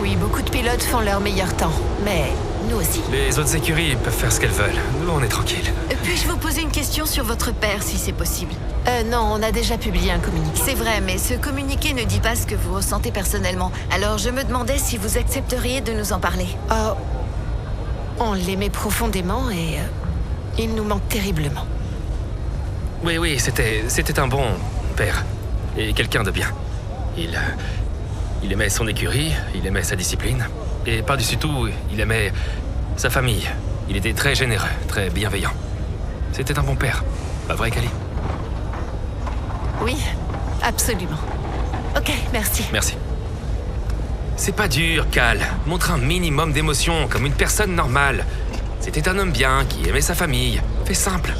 Oui, beaucoup de pilotes font leur meilleur temps, mais nous aussi. Les autres écuries peuvent faire ce qu'elles veulent. Nous, on est tranquille. Puis-je vous poser une question sur votre père, si c'est possible? Non, on a déjà publié un communiqué. C'est vrai, mais ce communiqué ne dit pas ce que vous ressentez personnellement. Alors je me demandais si vous accepteriez de nous en parler. Oh, on l'aimait profondément et il nous manque terriblement. Oui, c'était un bon père. Et quelqu'un de bien. Il aimait son écurie, il aimait sa discipline. Et par-dessus tout, il aimait sa famille. Il était très généreux, très bienveillant. C'était un bon père. Pas vrai, Kali? Oui, absolument. Ok, merci. Merci. C'est pas dur, Cal. Montre un minimum d'émotion, comme une personne normale. C'était un homme bien, qui aimait sa famille. Fais simple.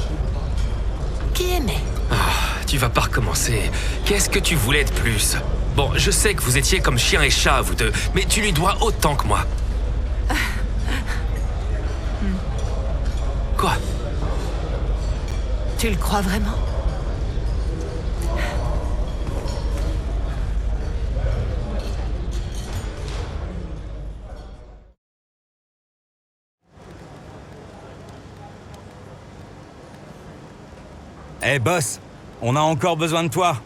Qui aimait? Tu vas pas recommencer. Qu'est-ce que tu voulais de plus? Bon, je sais que vous étiez comme chien et chat, vous deux, mais tu lui dois autant que moi. Quoi? Tu le crois vraiment? Eh boss, on a encore besoin de toi.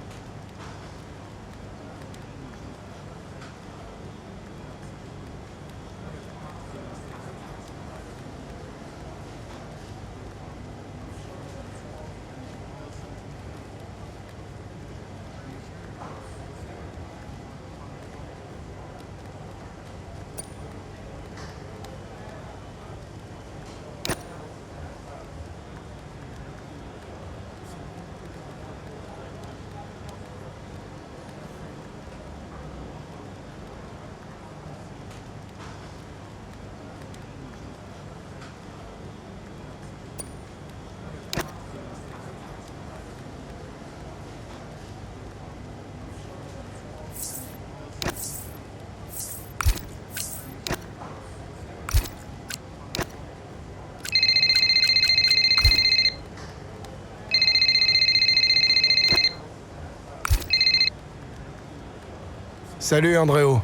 Salut Andréo.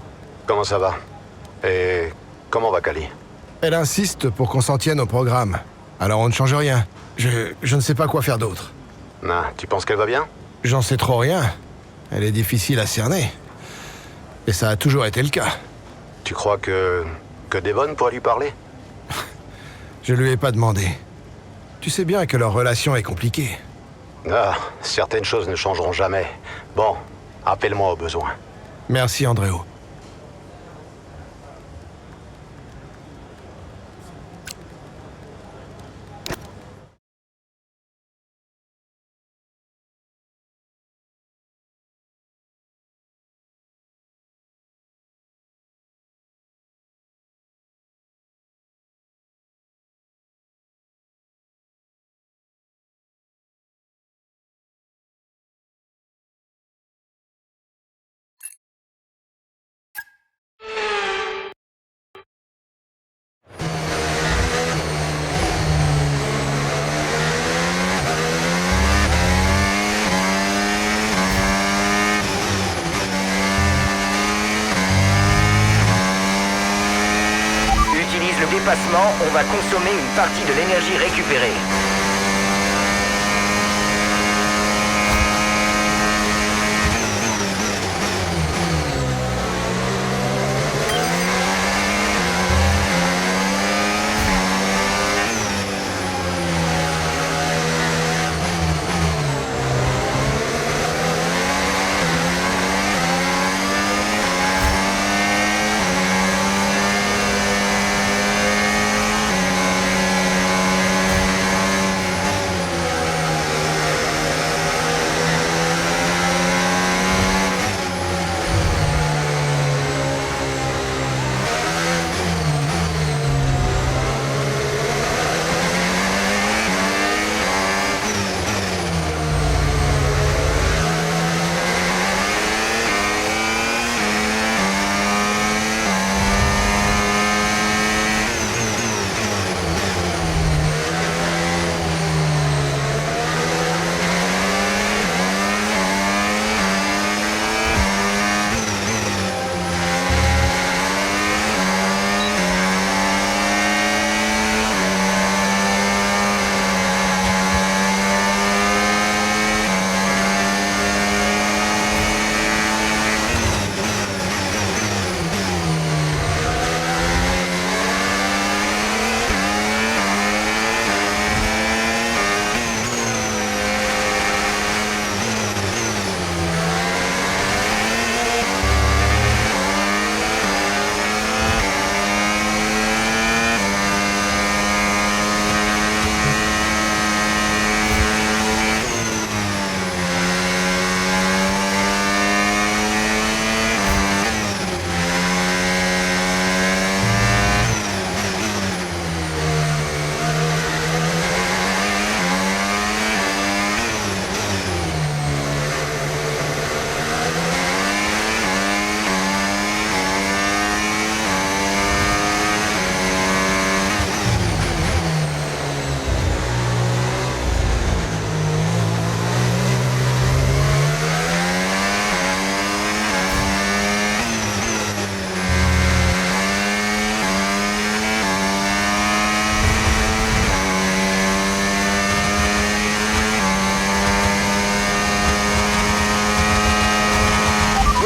Comment ça va? Et comment va Kali? Elle insiste pour qu'on s'en tienne au programme. Alors on ne change rien. Je ne sais pas quoi faire d'autre. Ah, tu penses qu'elle va bien? J'en sais trop rien. Elle est difficile à cerner. Et ça a toujours été le cas. Tu crois que Devon pourrait lui parler? Je lui ai pas demandé. Tu sais bien que leur relation est compliquée. Ah, certaines choses ne changeront jamais. Bon, appelle-moi au besoin. Merci Andréo. Utilise le dépassement, on va consommer une partie de l'énergie récupérée.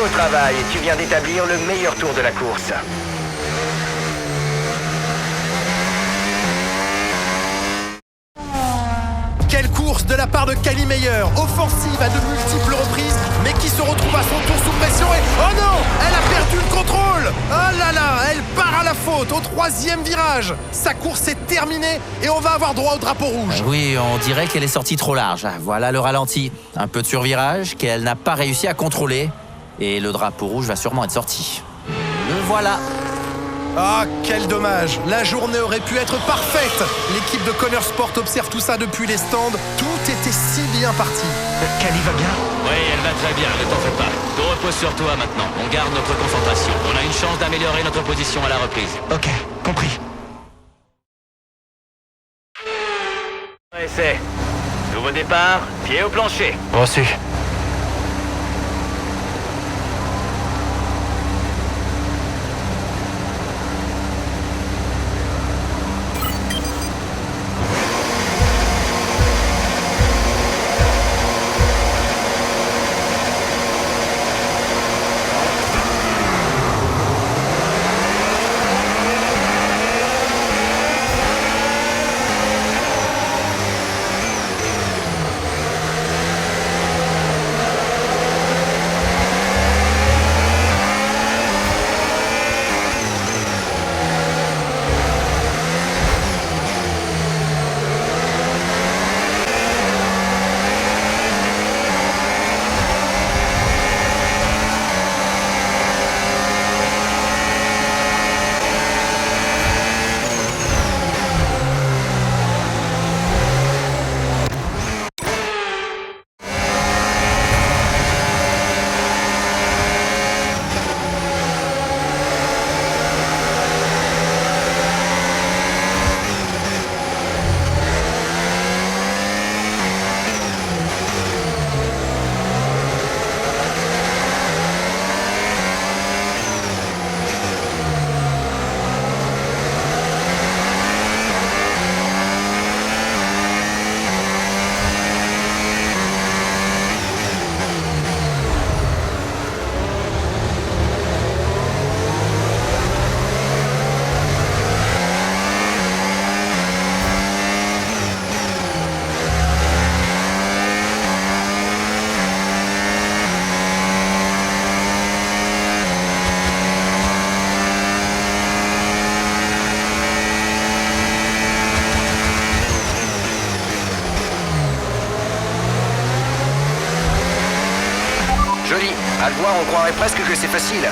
Beau travail, tu viens d'établir le meilleur tour de la course. Quelle course de la part de Kali Meyer, offensive à de multiples reprises, mais qui se retrouve à son tour sous pression et... Oh non! Elle a perdu le contrôle! Oh là là! Elle part à la faute au 3e virage! Sa course est terminée et on va avoir droit au drapeau rouge. Oui, on dirait qu'elle est sortie trop large. Voilà le ralenti. Un peu de survirage qu'elle n'a pas réussi à contrôler. Et le drapeau rouge va sûrement être sorti. Le voilà. Ah, quel dommage! La journée aurait pu être parfaite! L'équipe de Connor Sport observe tout ça depuis les stands. Tout était si bien parti. Kali va bien? Oui, elle va très bien, ne t'en fais pas. Te repose sur toi maintenant. On garde notre concentration. On a une chance d'améliorer notre position à la reprise. Ok, compris. Essai. Nouveau départ, pied au plancher. Reçu. Joli. À le voir, on croirait presque que c'est facile.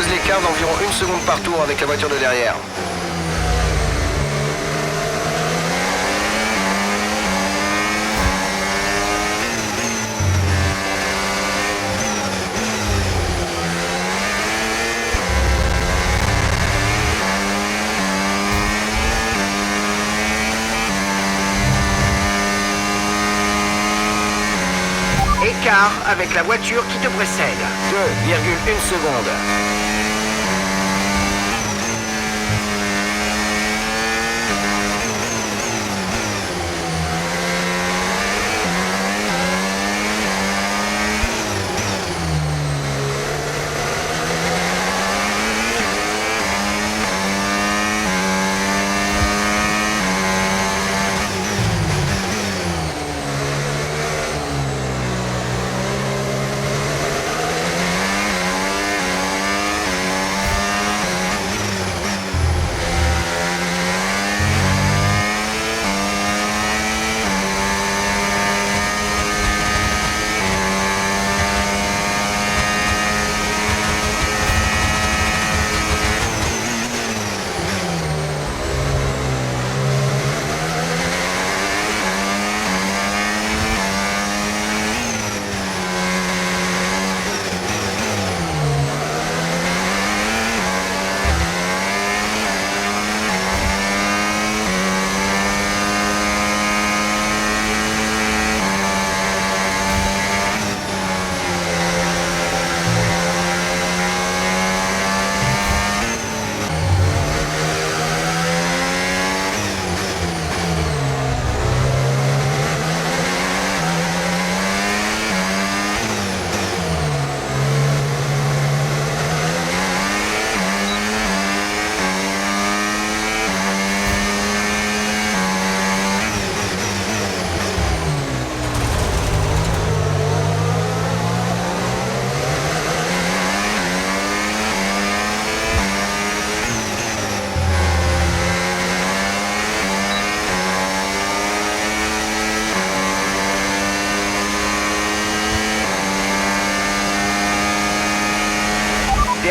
L'écart d'environ 1 seconde par tour avec la voiture de derrière. Écart avec la voiture qui te précède. 2,1 secondes.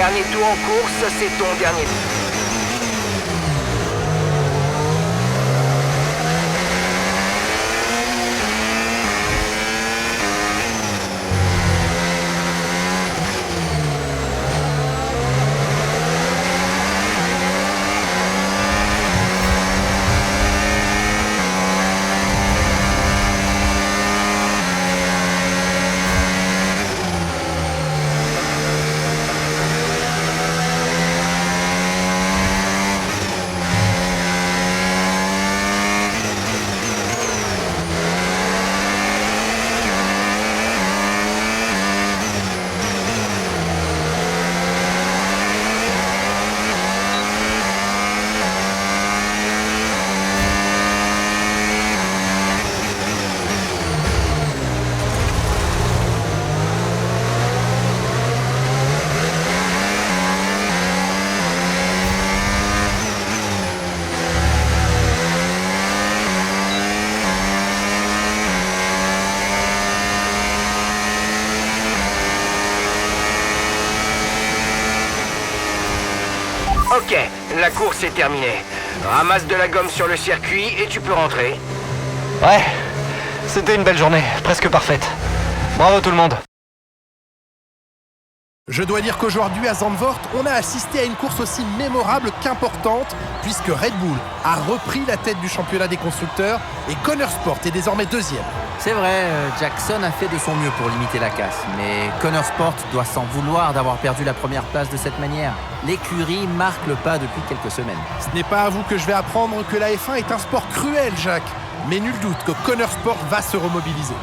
Dernier tour en course, c'est ton dernier. Ok, la course est terminée. Ramasse de la gomme sur le circuit et tu peux rentrer. Ouais, c'était une belle journée, presque parfaite. Bravo tout le monde. Je dois dire qu'aujourd'hui à Zandvoort, on a assisté à une course aussi mémorable qu'importante, puisque Red Bull a repris la tête du championnat des constructeurs et Connor Sport est désormais deuxième. C'est vrai, Jackson a fait de son mieux pour limiter la casse, mais Connor Sport doit s'en vouloir d'avoir perdu la première place de cette manière. L'écurie marque le pas depuis quelques semaines. Ce n'est pas à vous que je vais apprendre que la F1 est un sport cruel, Jacques, mais nul doute que Connor Sport va se remobiliser.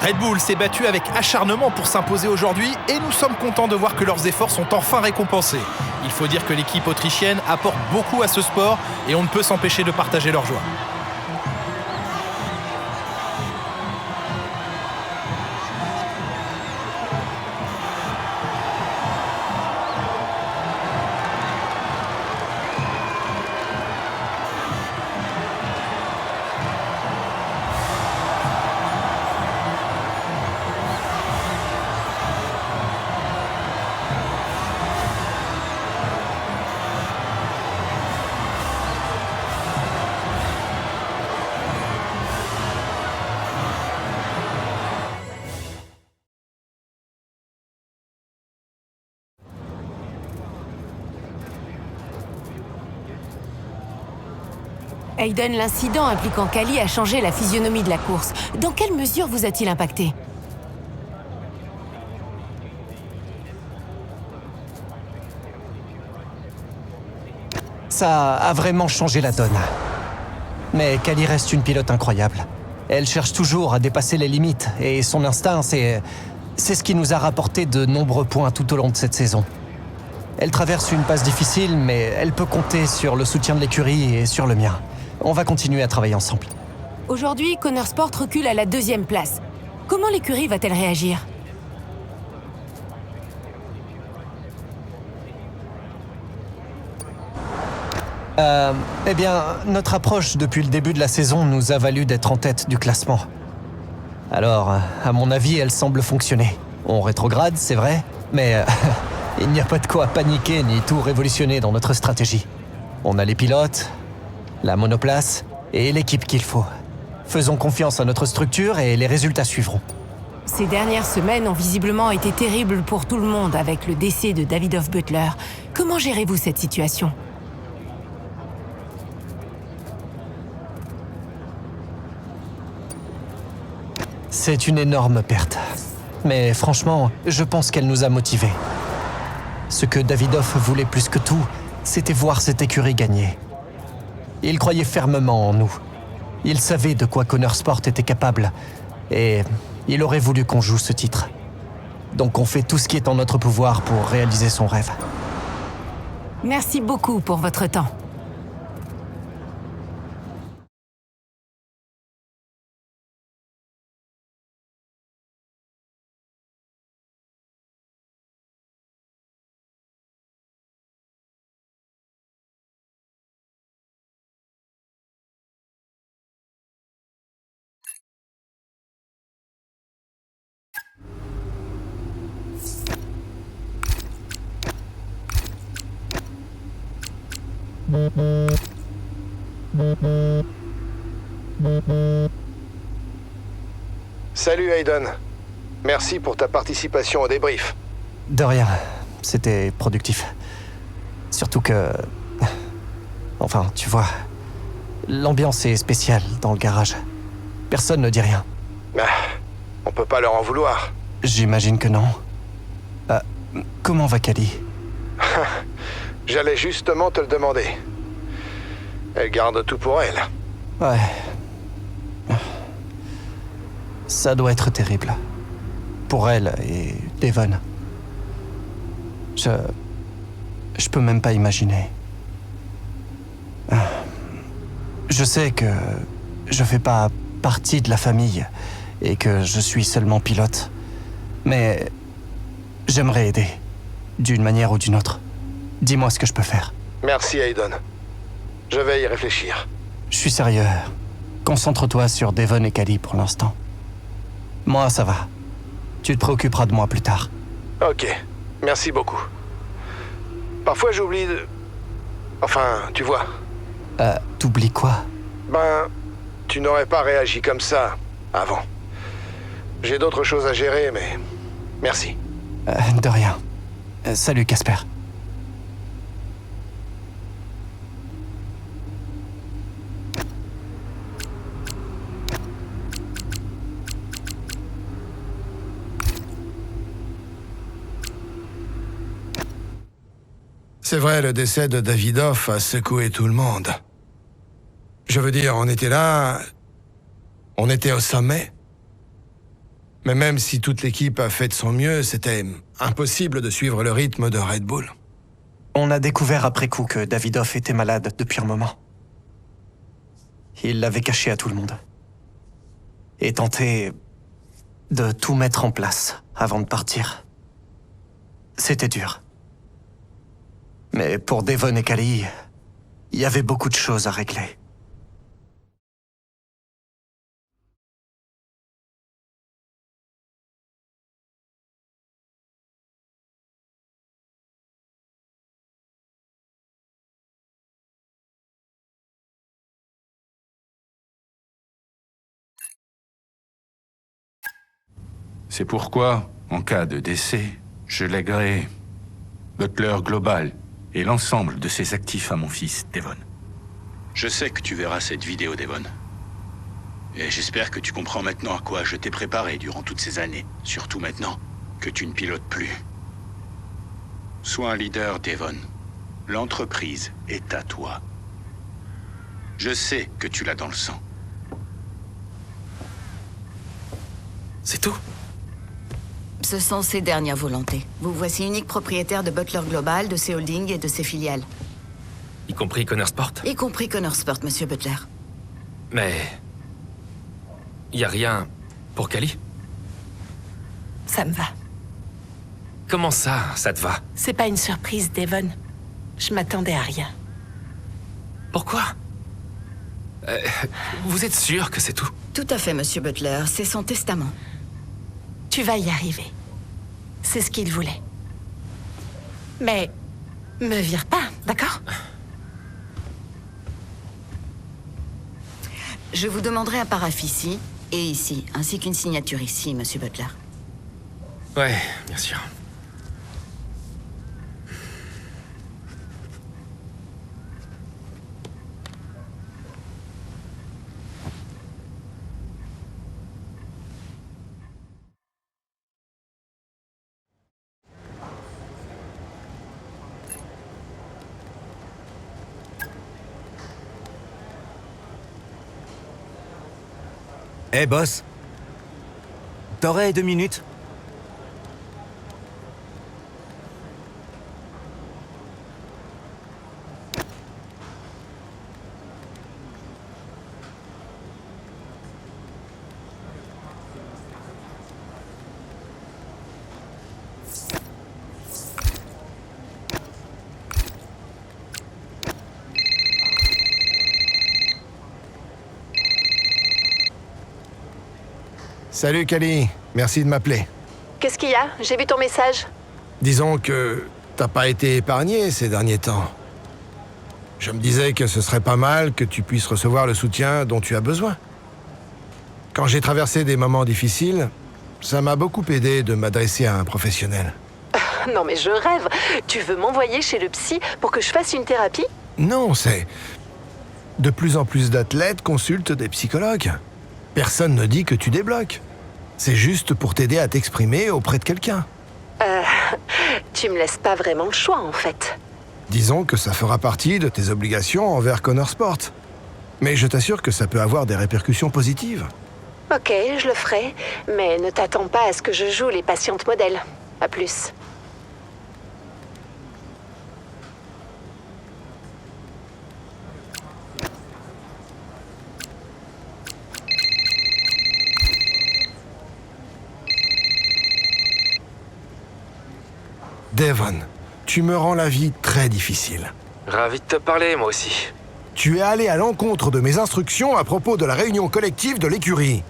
Red Bull s'est battu avec acharnement pour s'imposer aujourd'hui et nous sommes contents de voir que leurs efforts sont enfin récompensés. Il faut dire que l'équipe autrichienne apporte beaucoup à ce sport et on ne peut s'empêcher de partager leur joie. Hayden, l'incident impliquant Kali a changé la physionomie de la course. Dans quelle mesure vous a-t-il impacté? Ça a vraiment changé la donne. Mais Kali reste une pilote incroyable. Elle cherche toujours à dépasser les limites et son instinct, c'est ce qui nous a rapporté de nombreux points tout au long de cette saison. Elle traverse une passe difficile, mais elle peut compter sur le soutien de l'écurie et sur le mien. On va continuer à travailler ensemble. Aujourd'hui, Connor Sport recule à la 2e place. Comment l'écurie va-t-elle réagir? Eh bien, notre approche depuis le début de la saison nous a valu d'être en tête du classement. Alors, à mon avis, elle semble fonctionner. On rétrograde, c'est vrai, mais il n'y a pas de quoi paniquer ni tout révolutionner dans notre stratégie. On a les pilotes, la monoplace et l'équipe qu'il faut. Faisons confiance à notre structure et les résultats suivront. Ces dernières semaines ont visiblement été terribles pour tout le monde avec le décès de Davidoff Butler. Comment gérez-vous cette situation? C'est une énorme perte. Mais franchement, je pense qu'elle nous a motivés. Ce que Davidoff voulait plus que tout, c'était voir cette écurie gagner. Il croyait fermement en nous. Il savait de quoi Connor Sport était capable. Et il aurait voulu qu'on joue ce titre. Donc on fait tout ce qui est en notre pouvoir pour réaliser son rêve. Merci beaucoup pour votre temps. Salut Hayden. Merci pour ta participation au débrief. De rien, c'était productif. Surtout que... Enfin, tu vois, l'ambiance est spéciale dans le garage. Personne ne dit rien. Ah, on peut pas leur en vouloir. J'imagine que non. Comment va Kali? J'allais justement te le demander. Elle garde tout pour elle. Ouais. Ça doit être terrible. Pour elle et Devon. Je peux même pas imaginer. Je sais que je fais pas partie de la famille et que je suis seulement pilote. Mais j'aimerais aider, d'une manière ou d'une autre. Dis-moi ce que je peux faire. Merci Hayden. Je vais y réfléchir. Je suis sérieux. Concentre-toi sur Devon et Kali pour l'instant. Moi, ça va. Tu te préoccuperas de moi plus tard. Ok, merci beaucoup. Parfois j'oublie de... Enfin, tu vois. T'oublies quoi? Ben, tu n'aurais pas réagi comme ça avant. J'ai d'autres choses à gérer, mais... Merci. De rien. Salut, Casper. C'est vrai, le décès de Davidoff a secoué tout le monde. Je veux dire, on était là... On était au sommet. Mais même si toute l'équipe a fait de son mieux, c'était impossible de suivre le rythme de Red Bull. On a découvert après coup que Davidoff était malade depuis un moment. Il l'avait caché à tout le monde. Et tenté de tout mettre en place avant de partir. C'était dur. Mais pour Devon et Kali, il y avait beaucoup de choses à régler. C'est pourquoi, en cas de décès, je lèguerai Butler Global et l'ensemble de ses actifs à mon fils, Devon. Je sais que tu verras cette vidéo, Devon. Et j'espère que tu comprends maintenant à quoi je t'ai préparé durant toutes ces années. Surtout maintenant que tu ne pilotes plus. Sois un leader, Devon. L'entreprise est à toi. Je sais que tu l'as dans le sang. C'est tout? Ce sont ses dernières volontés. Vous voici unique propriétaire de Butler Global, de ses holdings et de ses filiales. Y compris Connor Sport? Y compris Connor Sport, monsieur Butler. Mais... y a rien pour Kali? Ça me va. Comment ça te va? C'est pas une surprise, Devon. Je m'attendais à rien. Pourquoi? Vous êtes sûr que c'est tout? Tout à fait, monsieur Butler. C'est son testament. Tu vas y arriver. C'est ce qu'il voulait. Mais... me vire pas, d'accord? Je vous demanderai un paraphe ici et ici, ainsi qu'une signature ici, monsieur Butler. Ouais, bien sûr. Hey boss, t'aurais 2 minutes? Salut Kali, merci de m'appeler. Qu'est-ce qu'il y a? J'ai vu ton message. Disons que t'as pas été épargné ces derniers temps. Je me disais que ce serait pas mal que tu puisses recevoir le soutien dont tu as besoin. Quand j'ai traversé des moments difficiles, ça m'a beaucoup aidé de m'adresser à un professionnel. Non mais je rêve. Tu veux m'envoyer chez le psy pour que je fasse une thérapie? Non, c'est... De plus en plus d'athlètes consultent des psychologues. Personne ne dit que tu débloques. C'est juste pour t'aider à t'exprimer auprès de quelqu'un. Tu me laisses pas vraiment le choix en fait. Disons que ça fera partie de tes obligations envers Connor Sport. Mais je t'assure que ça peut avoir des répercussions positives. Ok, je le ferai, mais ne t'attends pas à ce que je joue les patientes modèles. À plus. Devon, tu me rends la vie très difficile. Ravi de te parler, moi aussi. Tu es allé à l'encontre de mes instructions à propos de la réunion collective de l'écurie.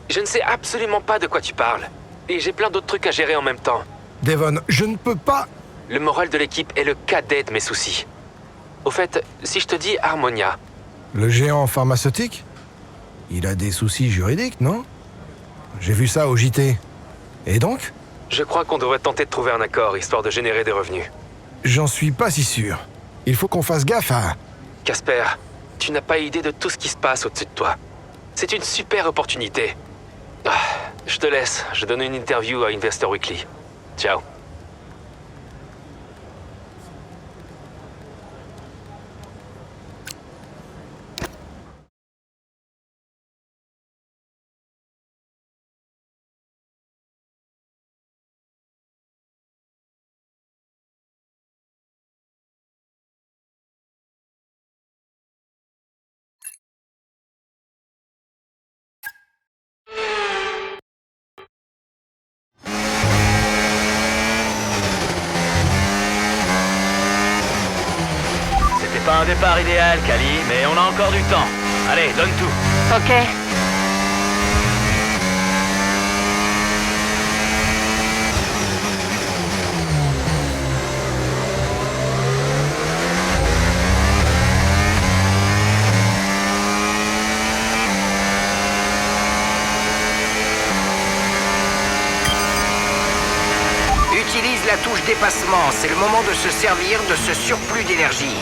Je ne sais absolument pas de quoi tu parles. Et j'ai plein d'autres trucs à gérer en même temps. Devon, je ne peux pas... Le moral de l'équipe est le cadet de mes soucis. Au fait, si je te dis Harmonia... Le géant pharmaceutique? Il a des soucis juridiques, non? J'ai vu ça au JT. Et donc? Je crois qu'on devrait tenter de trouver un accord, histoire de générer des revenus. J'en suis pas si sûr. Il faut qu'on fasse gaffe à... Casper, tu n'as pas idée de tout ce qui se passe au-dessus de toi. C'est une super opportunité. Je te laisse, je donne une interview à Investor Weekly. Ciao. Pas un départ idéal, Kali, mais on a encore du temps. Allez, donne tout. Ok. Utilise la touche dépassement, c'est le moment de se servir de ce surplus d'énergie.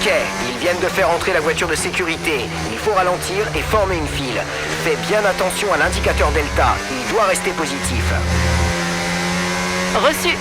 Ok, ils viennent de faire entrer la voiture de sécurité. Il faut ralentir et former une file. Fais bien attention à l'indicateur Delta. Il doit rester positif. Reçu.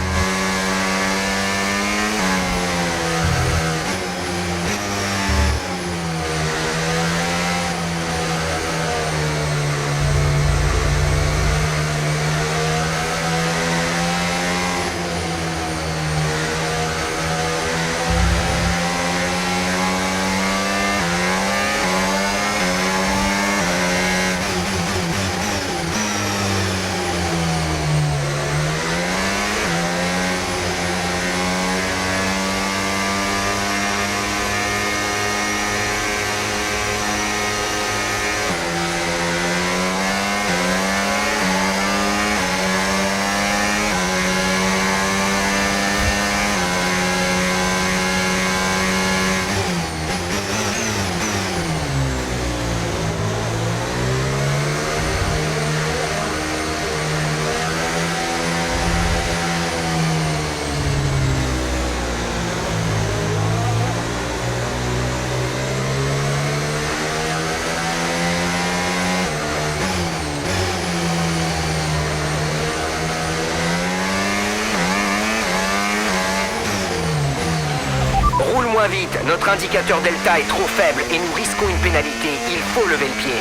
vite. Notre indicateur Delta est trop faible et nous risquons une pénalité. Il faut lever le pied.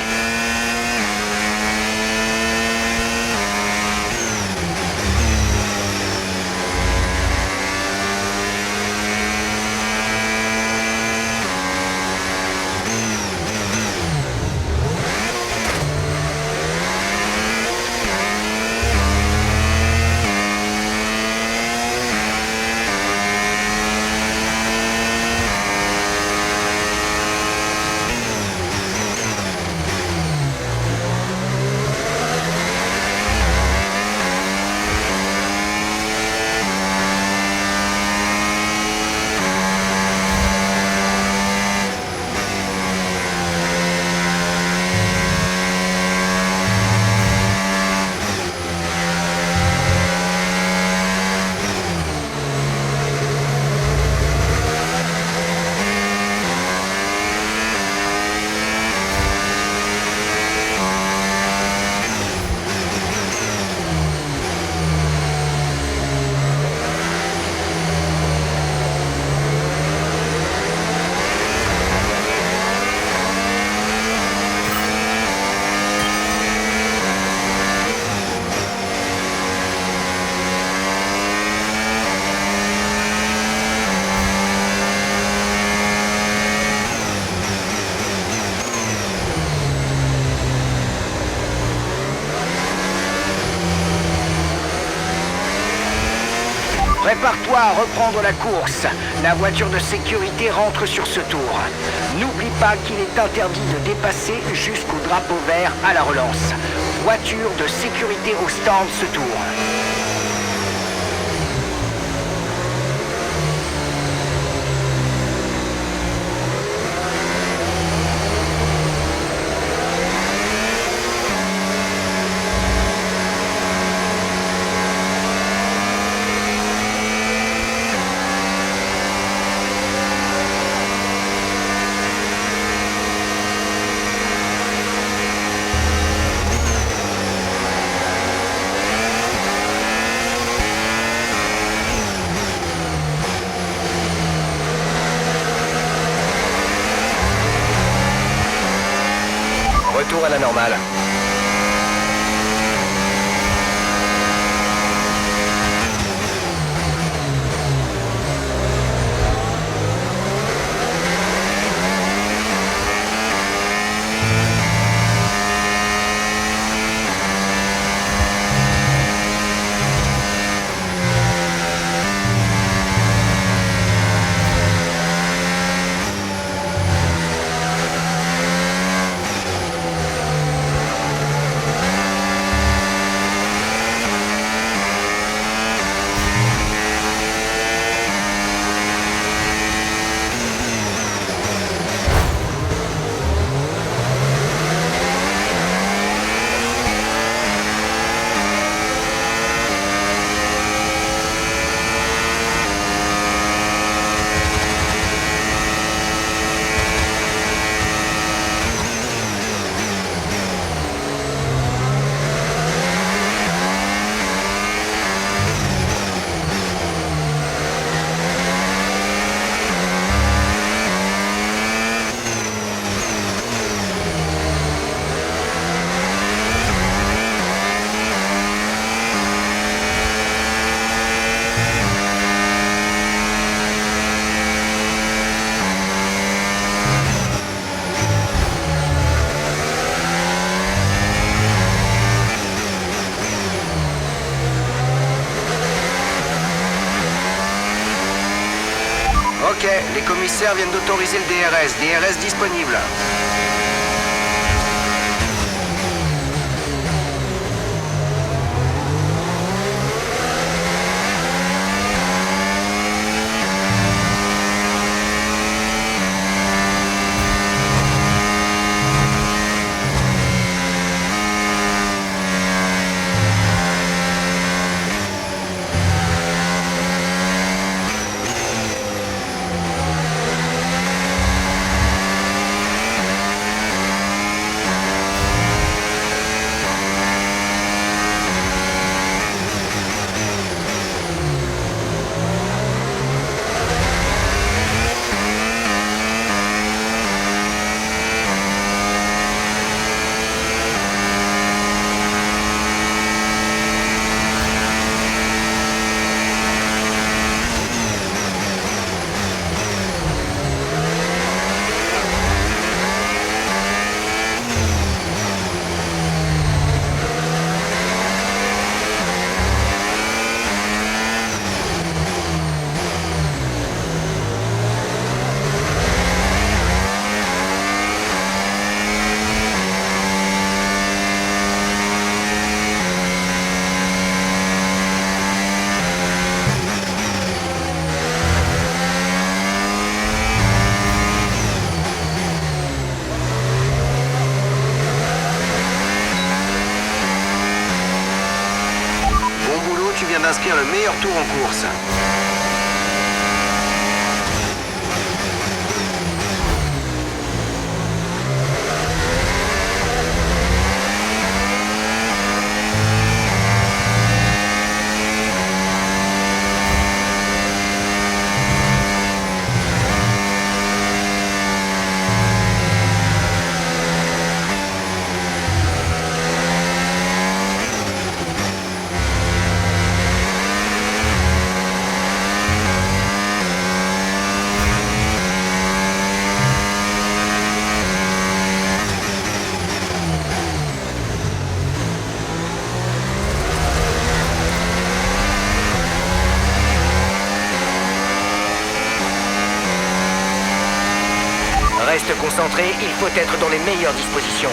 Prépare-toi à reprendre la course. La voiture de sécurité rentre sur ce tour. N'oublie pas qu'il est interdit de dépasser jusqu'au drapeau vert à la relance. Voiture de sécurité au stand ce tour. Retour à la normale. Ok, les commissaires viennent d'autoriser le DRS. DRS disponible. inscrire le meilleur tour en course. Reste concentré, il faut être dans les meilleures dispositions.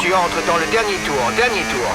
Tu entres dans le dernier tour, dernier tour.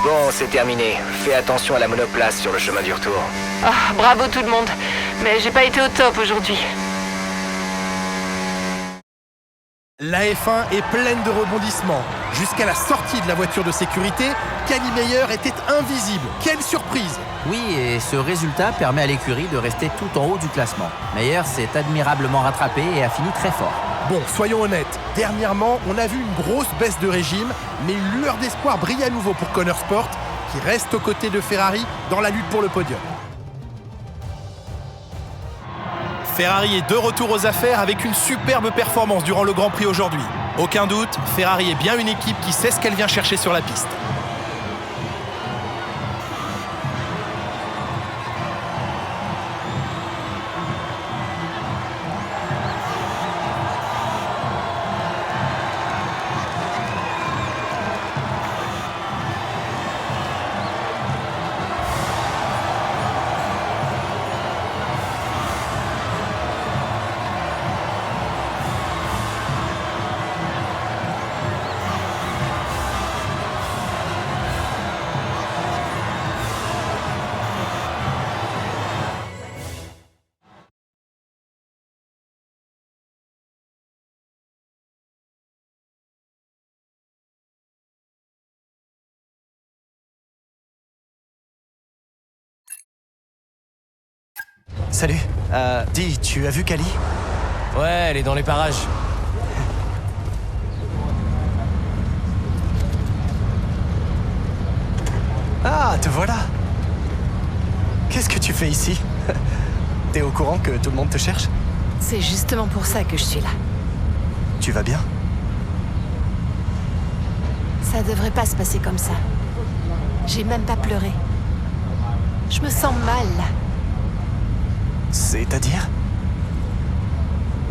Bon, c'est terminé. Fais attention à la monoplace sur le chemin du retour. Ah, bravo tout le monde. Mais j'ai pas été au top aujourd'hui. La F1 est pleine de rebondissements. Jusqu'à la sortie de la voiture de sécurité, Cali Meyer était invisible. Quelle surprise! Oui, et ce résultat permet à l'écurie de rester tout en haut du classement. Meyer s'est admirablement rattrapé et a fini très fort. Bon, soyons honnêtes. Dernièrement, on a vu une grosse baisse de régime, mais une lueur d'espoir brille à nouveau pour Connor Sport, qui reste aux côtés de Ferrari dans la lutte pour le podium. Ferrari est de retour aux affaires avec une superbe performance durant le Grand Prix aujourd'hui. Aucun doute, Ferrari est bien une équipe qui sait ce qu'elle vient chercher sur la piste. Salut. Dis, tu as vu Cali? Ouais, elle est dans les parages. Ah, te voilà. Qu'est-ce que tu fais ici? T'es au courant que tout le monde te cherche? C'est justement pour ça que je suis là. Tu vas bien? Ça devrait pas se passer comme ça. J'ai même pas pleuré. Je me sens mal, là. C'est-à-dire?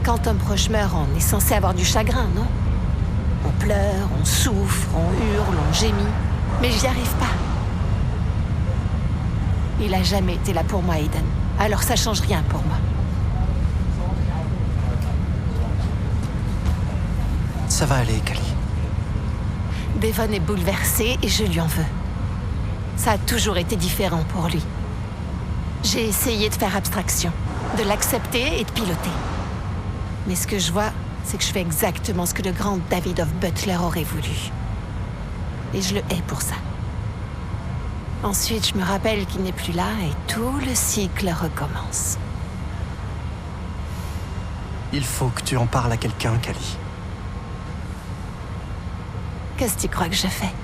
Quand un proche meurt, on est censé avoir du chagrin, non? On pleure, on souffre, on hurle, on gémit. Mais j'y arrive pas. Il a jamais été là pour moi, Aiden. Alors ça change rien pour moi. Ça va aller, Cali. Devon est bouleversé et je lui en veux. Ça a toujours été différent pour lui. J'ai essayé de faire abstraction, de l'accepter et de piloter. Mais ce que je vois, c'est que je fais exactement ce que le grand Davidoff Butler aurait voulu. Et je le hais pour ça. Ensuite, je me rappelle qu'il n'est plus là et tout le cycle recommence. Il faut que tu en parles à quelqu'un, Cali. Qu'est-ce que tu crois que je fais?